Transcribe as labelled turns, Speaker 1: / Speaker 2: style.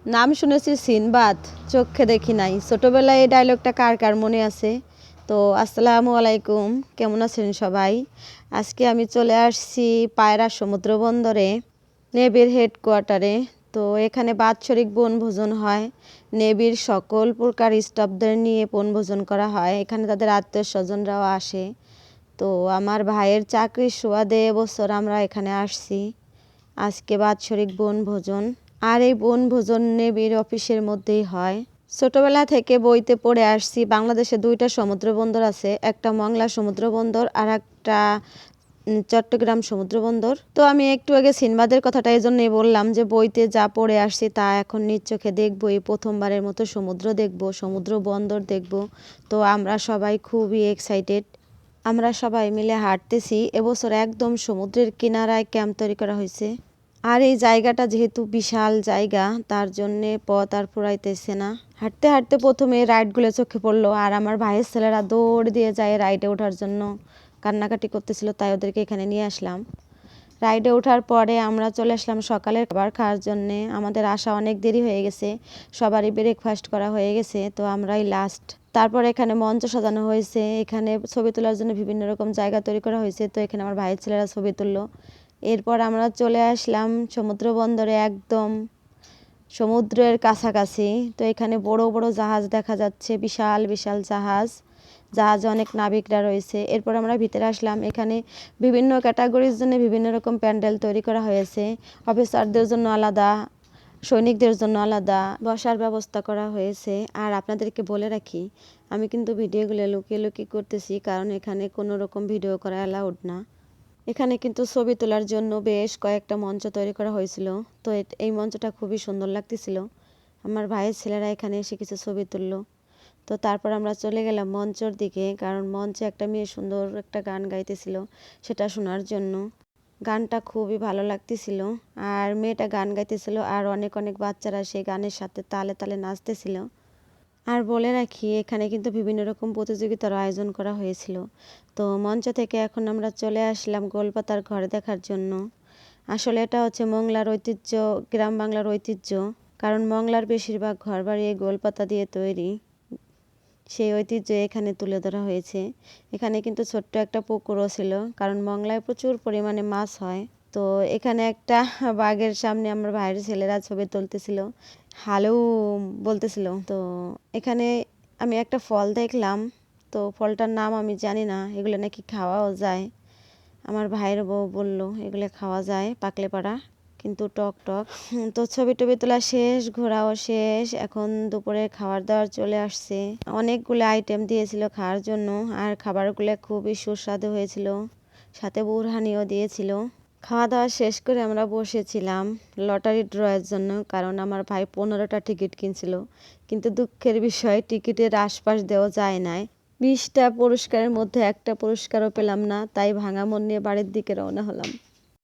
Speaker 1: নাম শুনেছি সিনবাদ, চোখে দেখি নাই। ছোটবেলায় এই ডায়লগটা কার কার মনে আছে? তো আসসালামু আলাইকুম, কেমন আছেন সবাই? আজকে আমি চলে আসছি পায়রা সমুদ্র বন্দরে, নেভির হেডকোয়ার্টারে। তো এখানে বাৎসরিক বনভোজন হয়। নেভির সকল প্রকার স্টাফদের নিয়ে বনভোজন করা হয়। এখানে তাদের আত্মীয় স্বজনরাও আসে। তো আমার ভাইয়ের চাকরির সুবাদে এবছর আমরা এখানে আসছি। আজকে বাৎসরিক বনভোজন, আর এই বনভোজন নেভির অফিসের মধ্যেই হয়। ছোটবেলা থেকে বইতে পড়ে আসছি বাংলাদেশে দুইটা সমুদ্র বন্দর আছে, একটা মংলা সমুদ্র বন্দর আর একটা চট্টগ্রাম সমুদ্র বন্দর। তো আমি একটু আগে সিনবাদের কথাটা এই জন্যই বললাম যে বইতে যা পড়ে আসছি তা এখন নিজ চোখে দেখবো। এই প্রথমবারের মতো সমুদ্র দেখবো, সমুদ্র বন্দর দেখবো। তো আমরা সবাই খুবই এক্সাইটেড। আমরা সবাই মিলে হাঁটতেছি। এবছর একদম সমুদ্রের কিনারায় ক্যাম্প তৈরি করা হয়েছে। আর এই জায়গাটা যেহেতু বিশাল জায়গা, তার জন্যে পথ আর ফুরাইতেছে না। হাঁটতে হাঁটতে প্রথমে রাইডগুলো চোখে পড়লো, আর আমার ভাইয়ের ছেলেরা দৌড় দিয়ে যায় রাইডে ওঠার জন্য। কান্নাকাটি করতেছিল, তাই ওদেরকে এখানে নিয়ে আসলাম। রাইডে ওঠার পরে আমরা চলে আসলাম সকালের খাবার খাওয়ার জন্যে। আমাদের আসা অনেক দেরি হয়ে গেছে, সবারই ব্রেকফাস্ট করা হয়ে গেছে, তো আমরাই লাস্ট। তারপর এখানে মঞ্চ সাজানো হয়েছে, এখানে ছবি তোলার জন্য বিভিন্ন রকম জায়গা তৈরি করা হয়েছে। তো এখানে আমার ভাইয়ের ছেলেরা ছবি তুললো। এরপর আমরা চলে আসলাম সমুদ্র বন্দরে, একদম সমুদ্রের কাছাকাছি। তো এখানে বড় বড় জাহাজ দেখা যাচ্ছে, বিশাল বিশাল জাহাজে অনেক নাবিকরা রয়েছে। এরপর আমরা ভিতরে আসলাম। এখানে বিভিন্ন ক্যাটাগরির জন্য বিভিন্ন রকম প্যান্ডেল তৈরি করা হয়েছে। অফিসারদের জন্য আলাদা, সৈনিকদের জন্য আলাদা বসার ব্যবস্থা করা হয়েছে। আর আপনাদেরকে বলে রাখি, আমি কিন্তু ভিডিওগুলো লুকিয়ে লুকিয়ে করতেছি, কারণ এখানে কোনো রকম ভিডিও করা অ্যালাউড না। এখানে কিন্তু ছবি তোলার জন্য বেশ কয়েকটা মঞ্চ তৈরি করা হয়েছিল। তো এই মঞ্চটা খুবই সুন্দর লাগতেছিল। আমার ভাইয়ের ছেলেরা এখানে এসে কিছু ছবি তুললো। তো তারপর আমরা চলে গেলাম মঞ্চের দিকে, কারণ মঞ্চে একটা মেয়ে সুন্দর একটা গান গাইতেছিল, সেটা শোনার জন্য। গানটা খুবই ভালো লাগতেছিল, আর মেয়েটা গান গাইতেছিল, আর অনেক অনেক বাচ্চারা সেই গানের সাথে তালে তালে নাচতেছিল। আর বলে রাখি, এখানে কিন্তু বিভিন্ন রকম প্রতিযোগিতার আয়োজন করা হয়েছিল। তো মঞ্চ থেকে এখন আমরা চলে আসলাম গোলপাতার ঘর দেখার জন্য। আসলে এটা হচ্ছে মংলার ঐতিহ্য, গ্রাম বাংলার ঐতিহ্য। কারণ মংলার বেশিরভাগ ঘরবাড়ি এই গোলপাতা দিয়ে তৈরি। সেই ঐতিহ্য এখানে তুলে ধরা হয়েছে। এখানে কিন্তু ছোট্ট একটা পুকুরও ছিল, কারণ মংলায় প্রচুর পরিমাণে মাছ হয়। তো এখানে একটা বাঘের সামনে আমার ভাইয়ের ছেলেরা ছবি তুলতেছিল, হ্যালো বলতেছিল। তো এখানে আমি একটা ফল দেখলাম, তো ফলটার নাম আমি জানি না, এগুলো নাকি খাওয়াও যায়। আমার ভাইয়ের বউ বলল এগুলো খাওয়া যায়, পাকলে পাড়া, কিন্তু টক টক। তো ছবি টবি তোলা শেষ, ঘোরাও শেষ। এখন দুপুরে খাবার দাবার চলে আসছে। অনেকগুলো আইটেম দিয়েছিল খাওয়ার জন্য, আর খাবারগুলো খুবই সুস্বাদু হয়েছিল, সাথে বুরহানিও দিয়েছিল। খাওয়া দাওয়া শেষ করে আমরা বসেছিলাম লটারি ড্রয়ের জন্য, কারণ আমার ভাই 15টা টিকিট কিনছিল। কিন্তু দুঃখের বিষয়, টিকিটের আশপাশ দেওয়া যায় নাই। 20টা পুরস্কারের মধ্যে একটা পুরস্কারও পেলাম না, তাই ভাঙা মন নিয়ে বাড়ির দিকে রওনা হলাম।